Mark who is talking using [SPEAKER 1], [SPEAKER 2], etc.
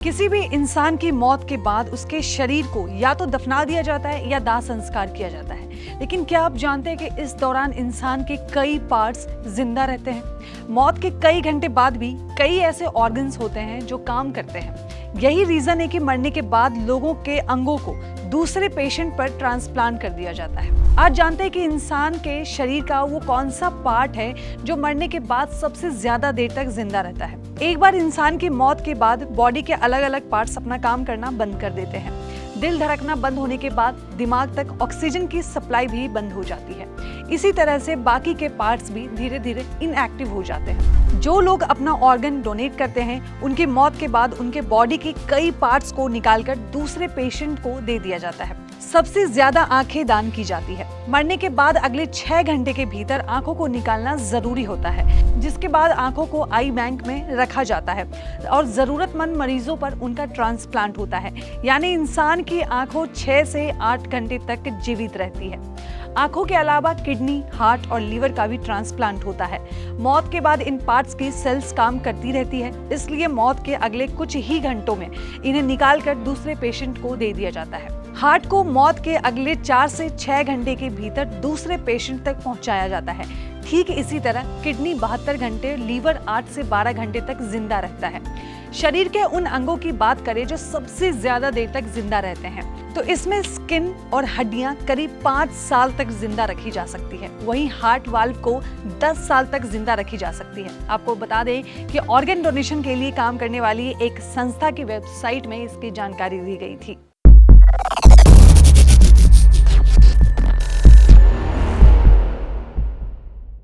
[SPEAKER 1] किसी भी इंसान की मौत के बाद उसके शरीर को या तो दफना दिया जाता है या दाह संस्कार किया जाता है। लेकिन क्या आप जानते हैं कि इस दौरान इंसान के कई पार्ट्स जिंदा रहते हैं। मौत के कई घंटे बाद भी कई ऐसे ऑर्गन्स होते हैं जो काम करते हैं। यही रीजन है कि मरने के बाद लोगों के अंगों को दूसरे पेशेंट पर ट्रांसप्लांट कर दिया जाता है। आज जानते हैं कि इंसान के शरीर का वो कौन सा पार्ट है जो मरने के बाद सबसे ज्यादा देर तक जिंदा रहता है। एक बार इंसान की मौत के बाद बॉडी के अलग अलग पार्ट्स अपना काम करना बंद कर देते हैं। दिल धड़कना बंद होने के बाद दिमाग तक ऑक्सीजन की सप्लाई भी बंद हो जाती है। इसी तरह से बाकी के पार्ट्स भी धीरे धीरे इनएक्टिव हो जाते हैं। जो लोग अपना ऑर्गन डोनेट करते हैं उनकी मौत के बाद उनके बॉडी के कई पार्ट्स को निकालकर दूसरे पेशेंट को दे दिया जाता है। सबसे ज्यादा आंखें दान की जाती है। मरने के बाद अगले 6 घंटे के भीतर आंखों को निकालना जरूरी होता है, जिसके बाद आंखों को आई बैंक में रखा जाता है और जरूरतमंद मरीजों पर उनका ट्रांसप्लांट होता है। यानी इंसान की आंखों 6 से 8 घंटे तक जीवित रहती है। आंखों के अलावा किडनी, हार्ट और लीवर का भी ट्रांसप्लांट होता है। मौत के बाद इन पार्ट्स की सेल्स काम करती रहती है, इसलिए मौत के अगले कुछ ही घंटों में इन्हें निकालकर दूसरे पेशेंट को दे दिया जाता है। हार्ट को मौत के अगले 4 से 6 घंटे के भीतर दूसरे पेशेंट तक पहुंचाया जाता है। ठीक इसी तरह किडनी 72 घंटे, लीवर 8 से 12 घंटे तक जिंदा रहता है। शरीर के उन अंगों की बात करें जो सबसे ज्यादा देर तक जिंदा रहते हैं, तो इसमें स्किन और हड्डियां करीब 5 साल तक जिंदा रखी जा सकती है। वहीं हार्ट वाल्व को 10 साल तक जिंदा रखी जा सकती है। आपको बता दें कि ऑर्गन डोनेशन के लिए काम करने वाली एक संस्था की वेबसाइट में इसकी जानकारी दी गई थी।